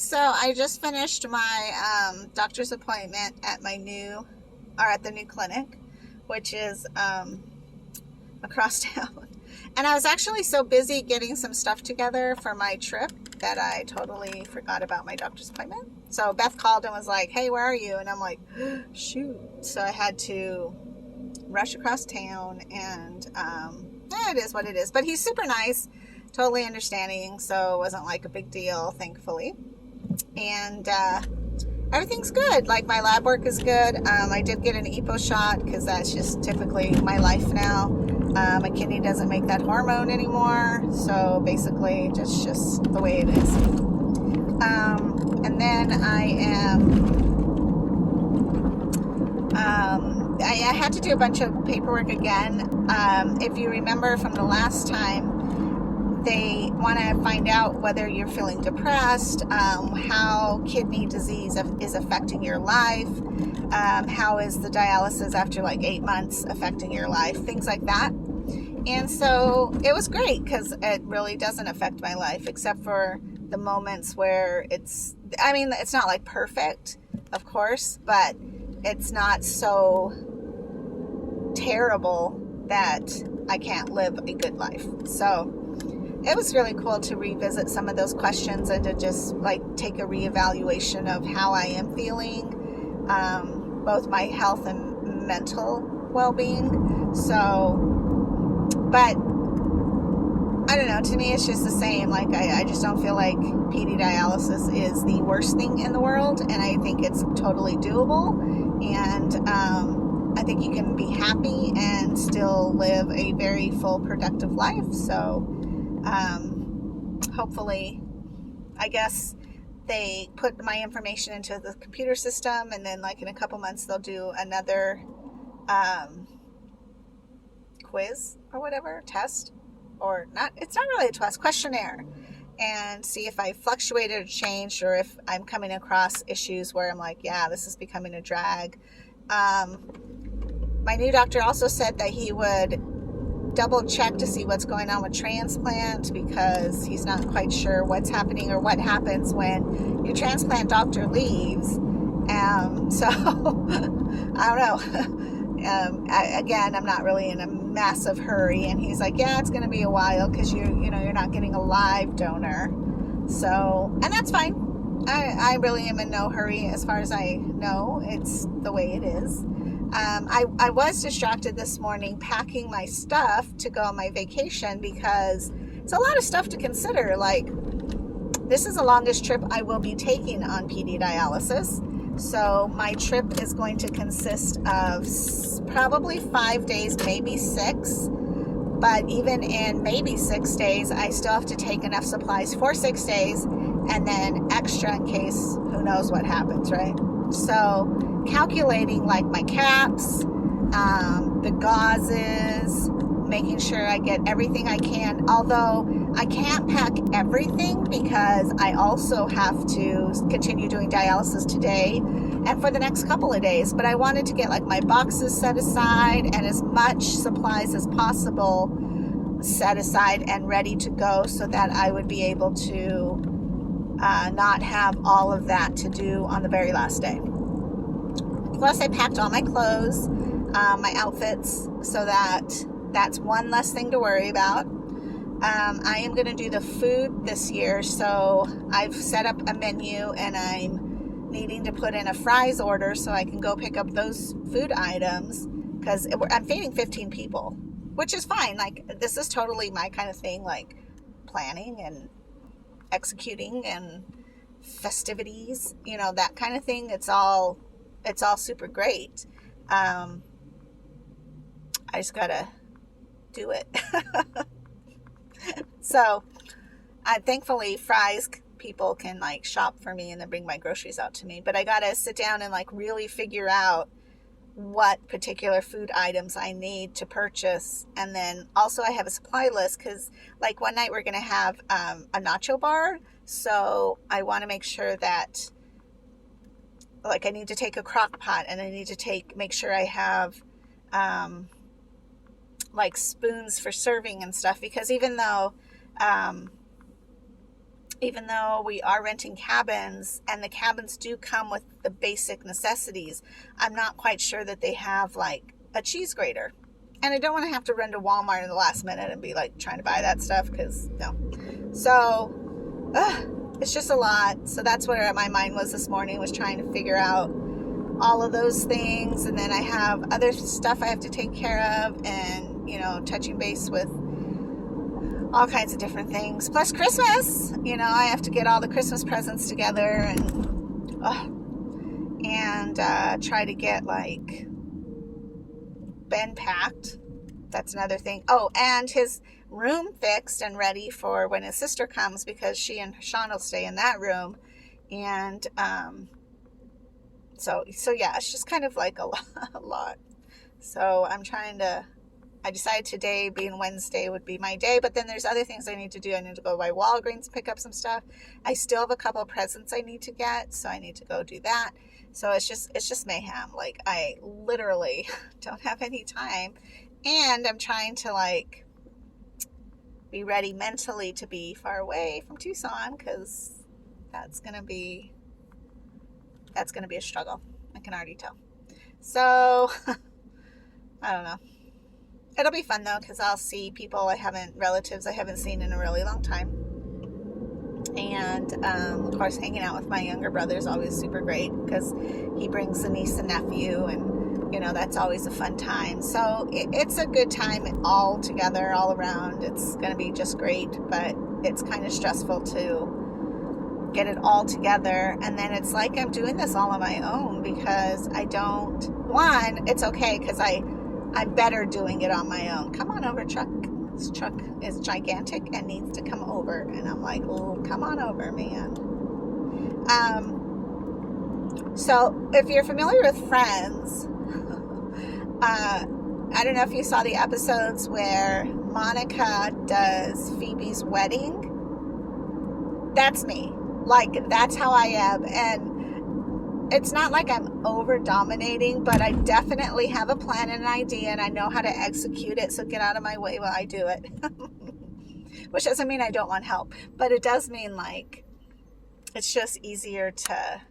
So I just finished my doctor's appointment at at the new clinic, which is across town. And I was actually so busy getting some stuff together for my trip that I totally forgot about my doctor's appointment. So Beth called and was like, "Hey, where are you?" And I'm like, "Shoot!" So I had to rush across town, and it is what it is. But he's super nice, totally understanding, so it wasn't like a big deal, thankfully. And everything's good. Like, my lab work is good. I did get an EPO shot because that's just typically my life now. My kidney doesn't make that hormone anymore, so basically just the way it is. And then I had to do a bunch of paperwork again. If you remember from the last time, they want to find out whether you're feeling depressed, how kidney disease is affecting your life, how is the dialysis after like 8 months affecting your life, things like that. And so it was great because it really doesn't affect my life, except for the moments where it's not like perfect, of course, but it's not so terrible that I can't live a good life. So it was really cool to revisit some of those questions and to just like take a reevaluation of how I am feeling, both my health and mental well-being. So, but I don't know, to me it's just the same. Like, I just don't feel like PD dialysis is the worst thing in the world, and I think it's totally doable, and I think you can be happy and still live a very full, productive life. So hopefully, I guess they put my information into the computer system, and then like in a couple months they'll do another quiz or whatever, test, or not, it's not really a test, questionnaire, and see if I fluctuated or changed, or if I'm coming across issues where I'm like, yeah, this is becoming a drag. My new doctor also said that he would double check to see what's going on with transplant, because he's not quite sure what's happening or what happens when your transplant doctor leaves. So I don't know. Again, I'm not really in a massive hurry, and he's like, yeah, it's going to be a while because you're not getting a live donor. So, and that's fine. I really am in no hurry as far as I know. It's the way it is. I was distracted this morning packing my stuff to go on my vacation, because it's a lot of stuff to consider. Like, this is the longest trip I will be taking on PD dialysis. So my trip is going to consist of probably 5 days, maybe 6. But even in maybe 6 days, I still have to take enough supplies for 6 days, and then extra in case who knows what happens, right? So calculating like my caps, the gauzes, making sure I get everything I can, although I can't pack everything because I also have to continue doing dialysis today and for the next couple of days. But I wanted to get like my boxes set aside and as much supplies as possible set aside and ready to go, so that I would be able to not have all of that to do on the very last day. Plus, I packed all my clothes, my outfits, so that's one less thing to worry about. I am going to do the food this year, so I've set up a menu, and I'm needing to put in a fries order so I can go pick up those food items, because I'm feeding 15 people, which is fine. Like, this is totally my kind of thing, like planning and executing and festivities, that kind of thing. It's all super great. I just gotta do it. So thankfully Fry's people can like shop for me and then bring my groceries out to me, but I gotta sit down and like really figure out what particular food items I need to purchase. And then also I have a supply list, because like one night we're gonna have a nacho bar, so I want to make sure that like I need to take a crock pot, and I need to make sure I have like spoons for serving and stuff, because even though even though we are renting cabins and the cabins do come with the basic necessities, I'm not quite sure that they have like a cheese grater. And I don't want to have to run to Walmart in the last minute and be like trying to buy that stuff, because no. So it's just a lot. So that's where my mind was this morning, was trying to figure out all of those things. And then I have other stuff I have to take care of, and, you know, touching base with all kinds of different things. Plus Christmas, you know, I have to get all the Christmas presents together and try to get like Ben packed. That's another thing. Oh, and his room fixed and ready for when his sister comes, because she and Sean will stay in that room. And so yeah, it's just kind of like a lot. So I decided today, being Wednesday, would be my day, but then there's other things I need to do. I need to go by Walgreens, pick up some stuff. I still have a couple of presents I need to get, so I need to go do that. So it's just mayhem. Like, I literally don't have any time, and I'm trying to like be ready mentally to be far away from Tucson, because that's gonna be a struggle. I can already tell. So I don't know. It'll be fun though, because I'll see relatives I haven't seen in a really long time. And of course, hanging out with my younger brother is always super great, because he brings a niece and nephew, and, you know, that's always a fun time. So it's a good time all together, all around. It's going to be just great, but it's kind of stressful to get it all together. And then it's like I'm doing this all on my own, because it's okay, because I'm better doing it on my own. Come on over, truck. This truck is gigantic and needs to come over. And I'm like, oh, come on over, man. So if you're familiar with Friends, I don't know if you saw the episodes where Monica does Phoebe's wedding. That's me. Like, that's how I am. And it's not like I'm over dominating, but I definitely have a plan and an idea, and I know how to execute it. So get out of my way while I do it. Which doesn't mean I don't want help, but it does mean like it's just easier to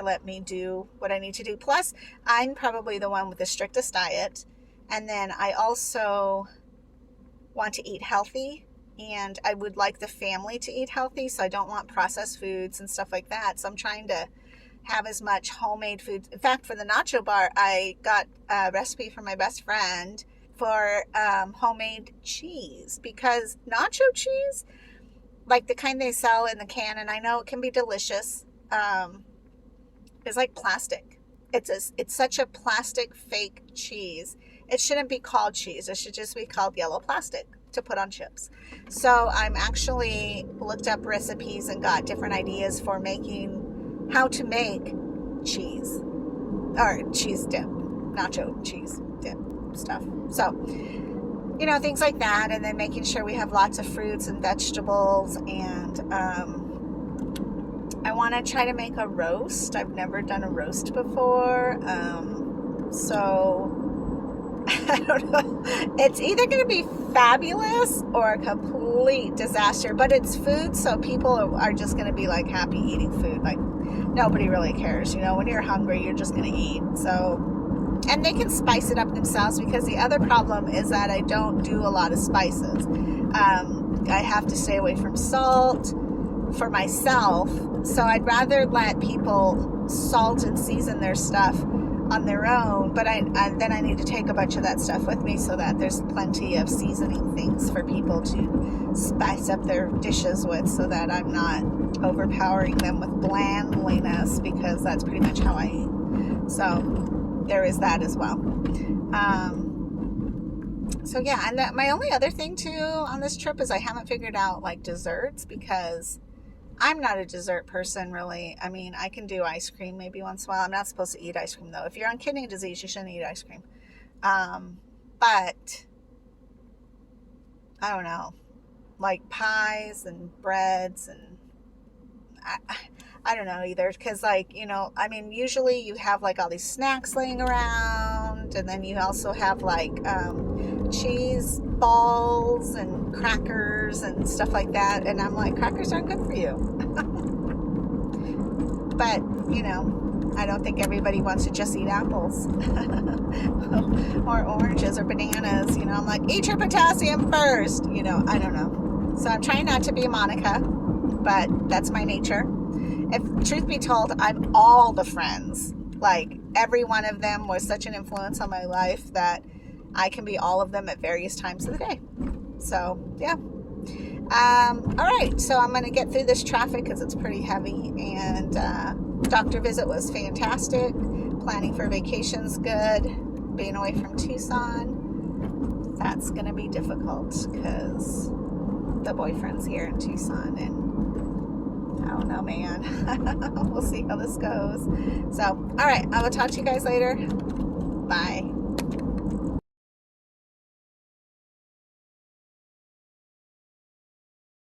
let me do what I need to do. Plus, I'm probably the one with the strictest diet, and then I also want to eat healthy. And I would like the family to eat healthy, so I don't want processed foods and stuff like that. So I'm trying to have as much homemade food. In fact, for the nacho bar, I got a recipe from my best friend for homemade cheese, because nacho cheese, like the kind they sell in the can, and I know it can be delicious, is like plastic. It's such a plastic fake cheese. It shouldn't be called cheese. It should just be called yellow plastic to put on chips. So I'm actually looked up recipes and got different ideas for how to make cheese, or cheese dip, nacho cheese dip stuff. So, you know, things like that. And then making sure we have lots of fruits and vegetables. And I want to try to make a roast. I've never done a roast before. So I don't know. It's either going to be fabulous or a complete disaster, but it's food, so people are just going to be like happy eating food. Like, nobody really cares, you know. When you're hungry, you're just going to eat. So, and they can spice it up themselves, because the other problem is that I don't do a lot of spices. I have to stay away from salt for myself, so I'd rather let people salt and season their stuff on their own, but then I need to take a bunch of that stuff with me, so that there's plenty of seasoning things for people to spice up their dishes with, so that I'm not overpowering them with blandliness, because that's pretty much how I eat. So there is that as well. So yeah, and my only other thing too on this trip is I haven't figured out like desserts, because I'm not a dessert person, really. I mean, I can do ice cream maybe once in a while. I'm not supposed to eat ice cream, though. If you're on kidney disease, you shouldn't eat ice cream. But, I don't know, like pies and breads, and I don't know either. Because, like, you know, I mean, usually you have, like, all these snacks laying around. And then you also have, like, cheese balls and crackers and stuff like that. And I'm like, crackers aren't good for you. But, you know, I don't think everybody wants to just eat apples or oranges or bananas. You know, I'm like, eat your potassium first. You know, I don't know. So I'm trying not to be Monica, but that's my nature. If truth be told, I'm all the Friends. Like, every one of them was such an influence on my life that I can be all of them at various times of the day. So, yeah. All right, so I'm going to get through this traffic because it's pretty heavy. And doctor visit was fantastic. Planning for vacation's good. Being away from Tucson, that's going to be difficult because the boyfriend's here in Tucson. And I don't know, man. We'll see how this goes. So, all right, I will talk to you guys later. Bye.